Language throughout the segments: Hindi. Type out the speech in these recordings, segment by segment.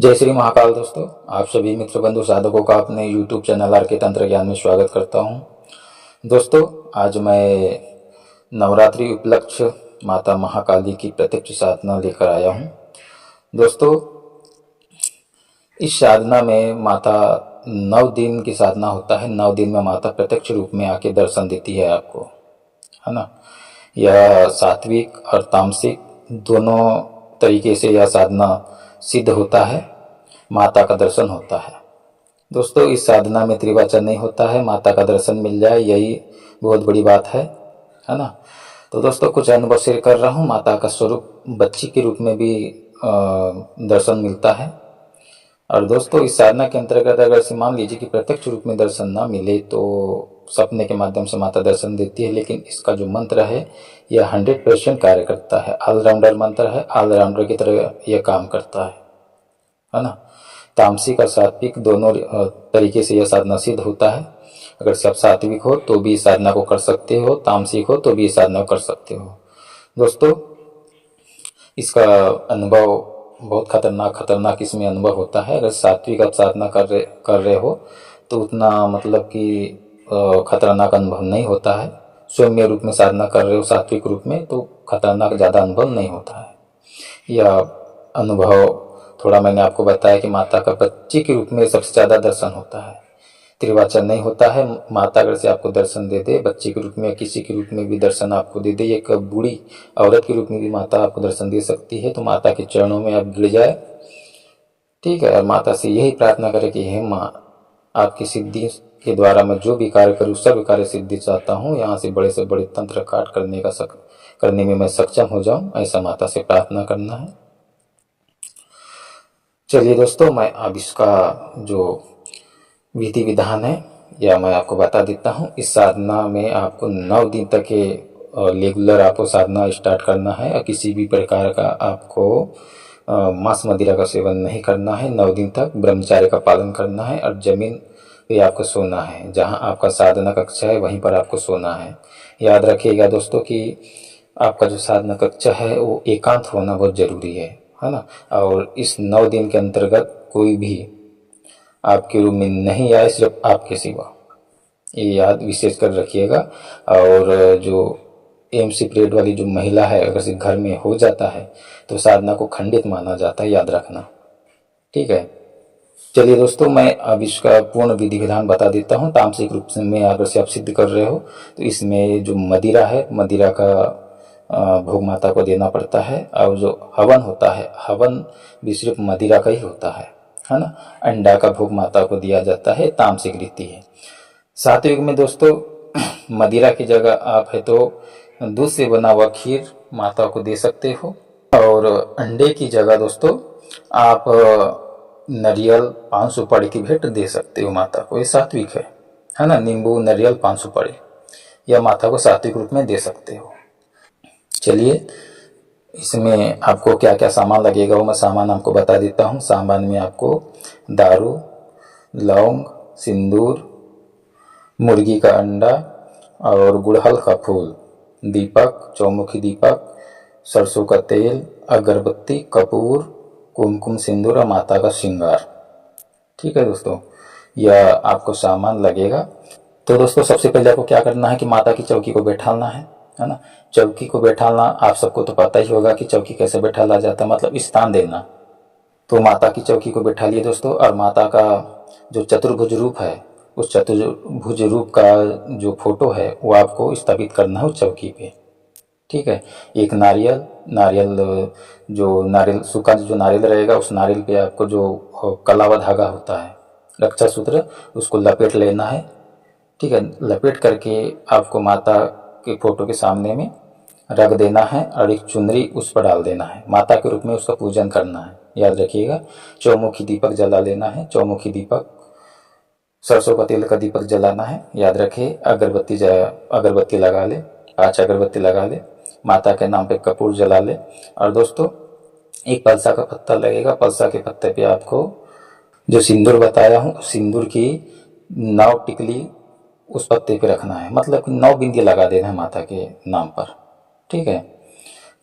जय श्री महाकाल दोस्तों, आप सभी मित्र बंधु साधकों का अपने YouTube चैनल आर के तंत्र ज्ञान में स्वागत करता हूं। दोस्तों, आज मैं नवरात्रि उपलक्ष्य माता महाकाली की प्रत्यक्ष साधना लेकर आया हूं। दोस्तों, इस साधना में माता 9 दिन की साधना होता है। 9 दिन में माता प्रत्यक्ष रूप में आके दर्शन देती है आपको, है ना। यह सात्विक और तामसिक दोनों तरीके से यह साधना सिद्ध होता है, माता का दर्शन होता है। दोस्तों, इस साधना में त्रिवाचन नहीं होता है, माता का दर्शन मिल जाए यही बहुत बड़ी बात है ना। तो दोस्तों, कुछ अनुभव शेयर कर रहा हूँ। माता का स्वरूप बच्ची के रूप में भी दर्शन मिलता है। और दोस्तों, इस साधना के अंतर्गत अगर मान लीजिए कि प्रत्यक्ष रूप में दर्शन ना मिले तो सपने के माध्यम से माता दर्शन देती है, लेकिन इसका जो मंत्र है यह 100% कार्य करता है। ऑलराउंडर मंत्र है, ऑलराउंडर की तरह यह काम करता है ना। तामसिक और सात्विक दोनों तरीके से यह साधना सिद्ध होता है। अगर सब सात्विक हो तो भी इस साधना को कर सकते हो, तामसिक हो तो भी इस साधना को कर सकते हो। दोस्तों, इसका अनुभव बहुत खतरनाक इसमें अनुभव होता है। अगर सात्विक आप साधना कर रहे हो तो उतना मतलब कि खतरनाक अनुभव नहीं होता है। सौम्य रूप में साधना कर रहे हो सात्विक रूप में तो खतरनाक ज़्यादा अनुभव नहीं होता है। यह अनुभव थोड़ा मैंने आपको बताया कि माता का बच्चे के रूप में सबसे ज़्यादा दर्शन होता है, त्रिवाचन नहीं होता है। माता अगर से आपको दर्शन दे दे, बच्चे के रूप में या किसी के रूप में भी दर्शन आपको दे दे, एक बूढ़ी औरत के रूप में भी माता आपको दर्शन दे सकती है। तो माता के चरणों में आप गिर जाए, ठीक है, और माता से यही प्रार्थना करें कि हे माँ, आपकी सिद्धि के द्वारा मैं जो भी कार्य करूँ सब कार्य सिद्धि चाहता हूँ। यहाँ से बड़े तंत्र काट करने में मैं सक्षम हो जाऊँ, ऐसा माता से प्रार्थना करना है। चलिए दोस्तों, मैं अब इसका जो विधि विधान है या मैं आपको बता देता हूँ। इस साधना में आपको 9 दिन तक के रेगुलर आपको साधना स्टार्ट करना है और किसी भी प्रकार का आपको मांस मदिरा का सेवन नहीं करना है। 9 दिन तक ब्रह्मचर्य का पालन करना है और जमीन पे आपको सोना है। जहाँ आपका साधना कक्षा है वहीं पर आपको सोना है। याद रखिएगा दोस्तों कि आपका जो साधना कक्षा है वो एकांत होना बहुत जरूरी है ना। और इस 9 दिन के अंतर्गत कोई भी आपके रूम में नहीं आए, सिर्फ आपके सिवा, ये याद विशेष कर रखिएगा। और जो एमसी पीरियड वाली जो महिला है अगर से घर में हो जाता है तो साधना को खंडित माना जाता है, याद रखना, ठीक है। चलिए दोस्तों, मैं अब इसका पूर्ण विधि विधान बता देता हूँ। तामसिक रूप से में अगर से आप सिद्ध कर रहे हो तो इसमें जो मदिरा है, मदिरा का भोग माता को देना पड़ता है। और जो हवन होता है, हवन भी सिर्फ मदिरा का ही होता है ना। अंडा का भोग माता को दिया जाता है, तामसिक रीति है। सात्विक में दोस्तों मदिरा की जगह आप है तो दूध से बना हुआ खीर माता को दे सकते हो। और अंडे की जगह दोस्तों आप नारियल 5 सुपारी की भेंट दे सकते हो माता को, ये सात्विक है ना। नींबू, नारियल, 5 सुपारी यह माता को सात्विक रूप में दे सकते हो। चलिए, इसमें आपको क्या क्या सामान लगेगा वो मैं सामान आपको बता देता हूँ। सामान में आपको दारू, लौंग, सिंदूर, मुर्गी का अंडा और गुड़हल का फूल, दीपक, चौमुखी दीपक, सरसों का तेल, अगरबत्ती, कपूर, कुमकुम, सिंदूर और माता का श्रृंगार, ठीक है दोस्तों, यह आपको सामान लगेगा। तो दोस्तों, सबसे पहले आपको क्या करना है कि माता की चौकी को बैठाना है ना। चौकी को बैठाना आप सबको तो पता ही होगा कि चौकी कैसे बैठाला जाता है, मतलब स्थान देना। तो माता की चौकी को बैठा लिए दोस्तों, और माता का जो चतुर्भुज रूप है उस चतुर्भुज रूप का जो फोटो है वो आपको स्थापित करना है उस चौकी पे, ठीक है। एक नारियल जो नारियल सूखा जो नारियल रहेगा उस नारियल पे आपको जो कलावा धागा होता है, रक्षा सूत्र, उसको लपेट लेना है, ठीक है। लपेट करके आपको माता के फोटो के सामने में रख देना है और एक चुनरी उस पर डाल देना है। माता के रूप में उसका पूजन करना है, याद रखिएगा। चौमुखी दीपक जला लेना है, चौमुखी दीपक, सरसों का तेल का दीपक जलाना है, याद रखिए। अगरबत्ती लगा ले, 5 अगरबत्ती लगा ले, माता के नाम पे कपूर जला ले। और दोस्तों, एक पलसा का पत्ता लगेगा, पलसा के पत्ते पे आपको जो सिंदूर बताया हूँ सिंदूर की 9 टिकली उस पत्ते पे रखना है, मतलब कि 9 बिंदी लगा देना है माता के नाम पर, ठीक है।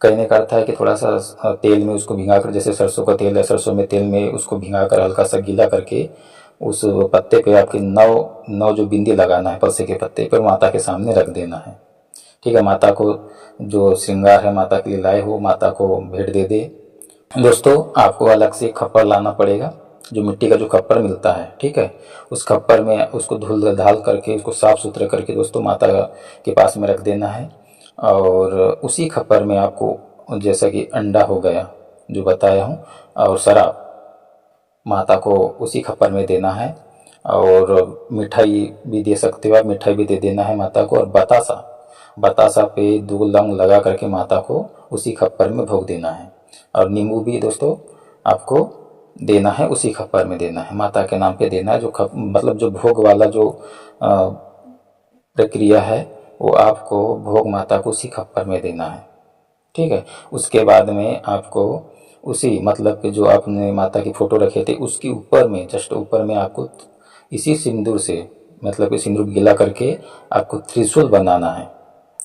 कहने का अर्थ है कि थोड़ा सा तेल में उसको भिंगा कर, जैसे सरसों का तेल है, सरसों में तेल में उसको भिंगा कर हल्का सा गीला करके उस पत्ते पे आपकी 9 जो बिंदी लगाना है पलसे के पत्ते पर, माता के सामने रख देना है। ठीक है, माता को जो श्रृंगार है माता के लिए लाए हो, माता को भेंट दे दे। दोस्तों आपको अलग से खप्पर लाना पड़ेगा, जो मिट्टी का जो खप्पर मिलता है, ठीक है, उस खप्पर में उसको धुल धाल करके उसको साफ सुथरा करके दोस्तों माता के पास में रख देना है। और उसी खप्पर में आपको जैसा कि अंडा हो गया जो बताया हूँ, और शराब माता को उसी खप्पर में देना है। और मिठाई भी दे सकते हो आप, मिठाई भी दे देना है माता को। और बतासा पे 2 लौंग लगा करके माता को उसी खप्पर में भोग देना है। और नींबू भी दोस्तों आपको देना है, उसी खप्पर में देना है, माता के नाम पे देना है। जो मतलब जो भोग वाला जो प्रक्रिया है वो आपको भोग माता को उसी खप्पर में देना है। ठीक है, उसके बाद में आपको उसी मतलब कि जो आपने माता की फ़ोटो रखे थे उसके ऊपर में, जस्ट ऊपर में आपको इसी सिंदूर से, मतलब कि सिंदूर गीला करके आपको त्रिशूल बनाना है।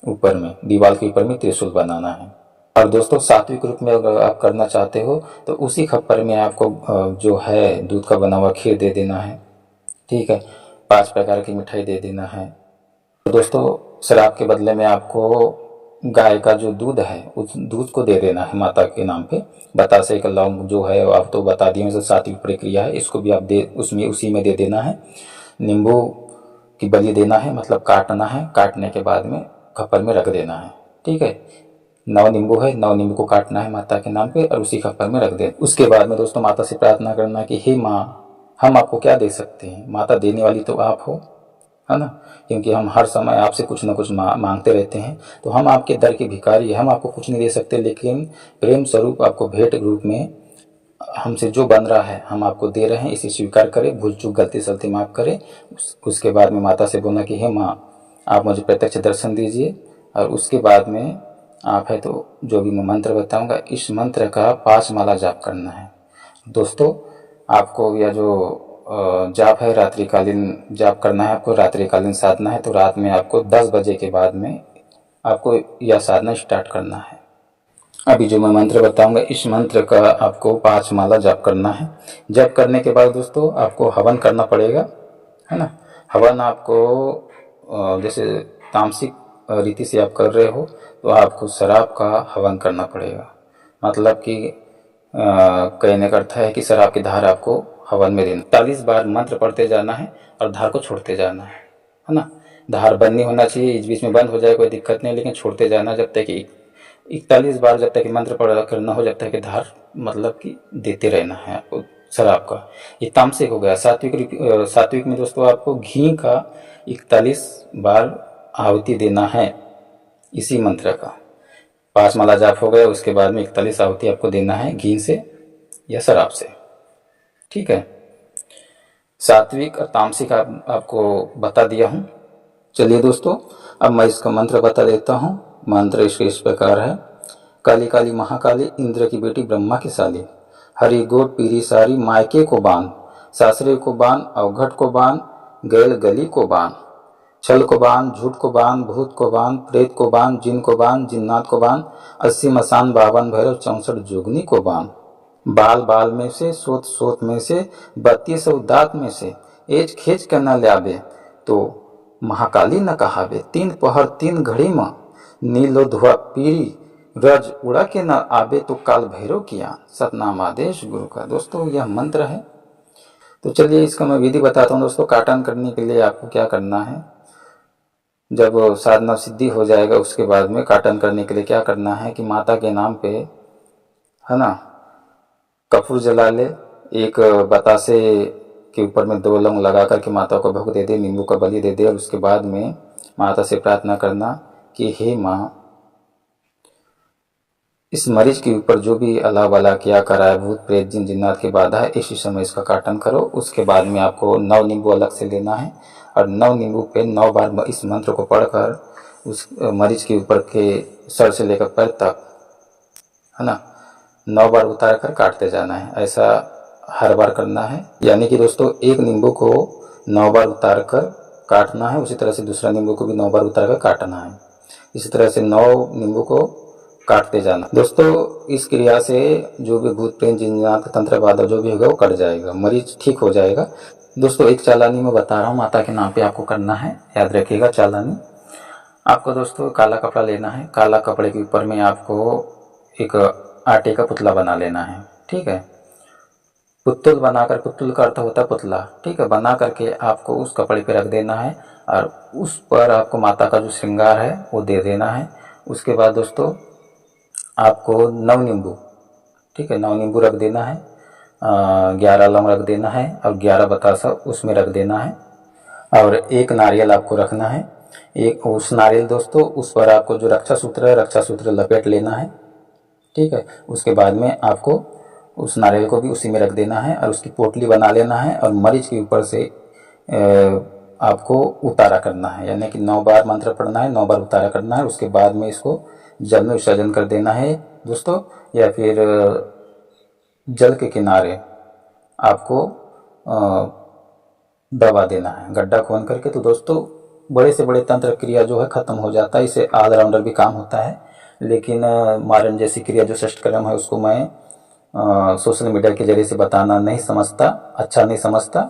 ऊपर में दीवार के ऊपर में त्रिशूल बनाना है। और दोस्तों सात्विक रूप में अगर आप करना चाहते हो तो उसी खप्पर में आपको जो है दूध का बना हुआ खीर दे देना है। ठीक है, 5 प्रकार की मिठाई दे देना है। तो दोस्तों शराब के बदले में आपको गाय का जो दूध है उस दूध को दे देना है माता के नाम पे। बतासे का लौंग जो है आप तो बता दिए, जो सात्विक प्रक्रिया है, इसको भी आप उसमें उसी में दे देना है। नींबू की बलि देना है, मतलब काटना है, काटने के बाद में खप्पर में रख देना है। ठीक है, 9 नींबू है, 9 नींबू को काटना है माता के नाम पे और उसी खप्पर में रख देना। उसके बाद में दोस्तों माता से प्रार्थना करना कि हे माँ, हम आपको क्या दे सकते हैं, माता देने वाली तो आप हो, है ना, क्योंकि हम हर समय आपसे कुछ न कुछ मांगते रहते हैं। तो हम आपके दर के भिखारी हैं, हम आपको कुछ नहीं दे सकते, लेकिन प्रेम स्वरूप आपको भेंट रूप में हमसे जो बन रहा है हम आपको दे रहे हैं, इसे स्वीकार करें, भूल चूक गलती सलती माफ़ करें। उसके बाद में माता से बोलना कि हे माँ, आप मुझे प्रत्यक्ष दर्शन दीजिए। और उसके बाद में आप है तो जो भी मैं मंत्र बताऊंगा, इस मंत्र का 5 माला जाप करना है। दोस्तों आपको यह जो जाप है रात्रिकालीन जाप करना है, आपको रात्रिकालीन साधना है। तो रात में आपको 10 बजे के बाद में आपको यह साधना स्टार्ट करना है। अभी जो मैं मंत्र बताऊंगा इस मंत्र का आपको 5 माला जाप करना है। जप करने के बाद दोस्तों आपको हवन करना पड़ेगा, है ना। हवन आपको जैसे तामसिक रीति से आप कर रहे हो तो आपको शराब का हवन करना पड़ेगा। मतलब कि कहने का अर्थ है कि शराब की धार आपको हवन में देना। 41 बार मंत्र पढ़ते जाना है और धार को छोड़ते जाना है ना। धार बंद नहीं होना चाहिए, इस बीच में बंद हो जाए कोई दिक्कत नहीं, लेकिन छोड़ते जाना जब तक कि 41 बार जब तक मंत्र पढ़ करना हो, जब तक कि धार मतलब कि देते रहना है आपको शराब का। ये तामसिक हो गया। सात्विक में दोस्तों आपको घी का 41 बार आहुति देना है इसी मंत्र का। 5 माला जाप हो गया, उसके बाद में 41 आहुति आपको देना है घी से या शराब से। ठीक है, सात्विक और तामसिक आपको बता दिया हूँ। चलिए दोस्तों अब मैं इसका मंत्र बता देता हूँ। मंत्र इस प्रकार है। काली काली महाकाली, इंद्र की बेटी ब्रह्मा की साली, हरी गोट पीरी सारी, मायके को बांध, सासरे को बांध, अवघट को बांध, गैल गली को बांध, छल को बांध, झूठ को बांध, भूत को बांध, प्रेत को बांध, जिन को बांध, जिन्नात को बांध, 80 मसान, 52 भैरव, 64 जोगनी को बांध, बाल बाल में से, सोत सोत में से, 32 दांत में से, एज खेच कर न लावे तो महाकाली न कहावे, 3 पहर 3 घड़ी में, नीलो धुआ पीरी रज उड़ा के न आवे तो काल भैरव किया, सतनाम आदेश गुरु का। दोस्तों यह मंत्र है। तो चलिए इसका मैं विधि बताता हूँ दोस्तों। काटन करने के लिए आपको क्या करना है, जब साधना सिद्धि हो जाएगा उसके बाद में काटन करने के लिए क्या करना है कि माता के नाम पे, है ना, कपूर जला ले, एक बतासे के ऊपर में 2 लौंग लगा करके माता को भोग दे दे, नींबू का बलि दे दे। और उसके बाद में माता से प्रार्थना करना कि हे माँ, इस मरीज के ऊपर जो भी अल्लाह वाला किया करा है, भूत प्रेत जिन जिन्नात की बाधा है, इसी समय इसका काटन करो। उसके बाद में आपको 9 नींबू अलग से लेना है और 9 नींबू पे 9 बार इस मंत्र को पढ़कर उस मरीज के ऊपर के सर से लेकर पैर तक, है ना, 9 बार उतार कर काटते जाना है। ऐसा हर बार करना है। यानी कि दोस्तों एक नींबू को 9 बार उतार कर काटना है, उसी तरह से दूसरा नींबू को भी 9 बार उतार कर काटना है। इसी तरह से 9 नींबू को काटते जाना। दोस्तों इस क्रिया से जो भी भूत प्रेत जिन्नात तंत्र बाधा जो भी होगा वो कट जाएगा, मरीज ठीक हो जाएगा। दोस्तों एक चालानी मैं बता रहा हूँ, माता के नाम पे आपको करना है, याद रखिएगा। चालानी आपको दोस्तों काला कपड़ा लेना है, काला कपड़े के ऊपर में आपको एक आटे का पुतला बना लेना है, ठीक है। पुतुल बनाकर, पुतुल का अर्थ होता है पुतला, ठीक है। बना करके आपको उस कपड़े पे रख देना है और उस पर आपको माता का जो श्रृंगार है वो दे देना है। उसके बाद दोस्तों आपको 9 नींबू, ठीक है, 9 नींबू रख देना है, 11 लौंग रख देना है और 11 बतासा उसमें रख देना है और एक नारियल आपको रखना है। एक उस नारियल दोस्तों उस पर आपको जो रक्षा सूत्र है, रक्षा सूत्र लपेट लेना है, ठीक है। उसके बाद में आपको उस नारियल को भी उसी में रख देना है और उसकी पोटली बना लेना है और मरीज के ऊपर से आपको उतारा करना है, यानी कि 9 बार मंत्र पढ़ना है, 9 बार उतारा करना है। उसके बाद में इसको जल में विसर्जन कर देना है दोस्तों, या फिर जल के किनारे आपको दबा देना है गड्ढा खोन करके। तो दोस्तों बड़े से बड़े तंत्र क्रिया जो है खत्म हो जाता है, इससे ऑलराउंडर भी काम होता है। लेकिन मारण जैसी क्रिया जो षष्ठकर्म है उसको मैं सोशल मीडिया के जरिए से बताना नहीं समझता, अच्छा नहीं समझता,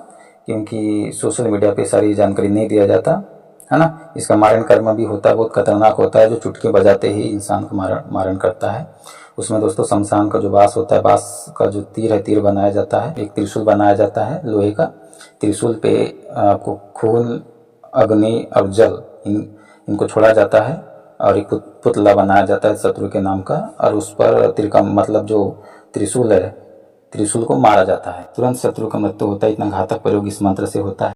क्योंकि सोशल मीडिया पे सारी जानकारी नहीं दिया जाता है ना। इसका मारण कर्म भी होता है, बहुत खतरनाक होता है, जो चुटकी बजाते ही इंसान को मारण करता है। उसमें दोस्तों शमशान का जो बाँस होता है, बाँस का जो तीर है, तीर बनाया जाता है, एक त्रिशूल बनाया जाता है लोहे का। त्रिशूल पे आपको खून, अग्नि और जल इनको छोड़ा जाता है और एक पुतला बनाया जाता है शत्रु के नाम का, और उस पर त्रिकम मतलब जो त्रिशूल है, त्रिशूल को मारा जाता है, तुरंत शत्रु का मृत्यु होता है। इतना घातक प्रयोग इस मंत्र से होता है।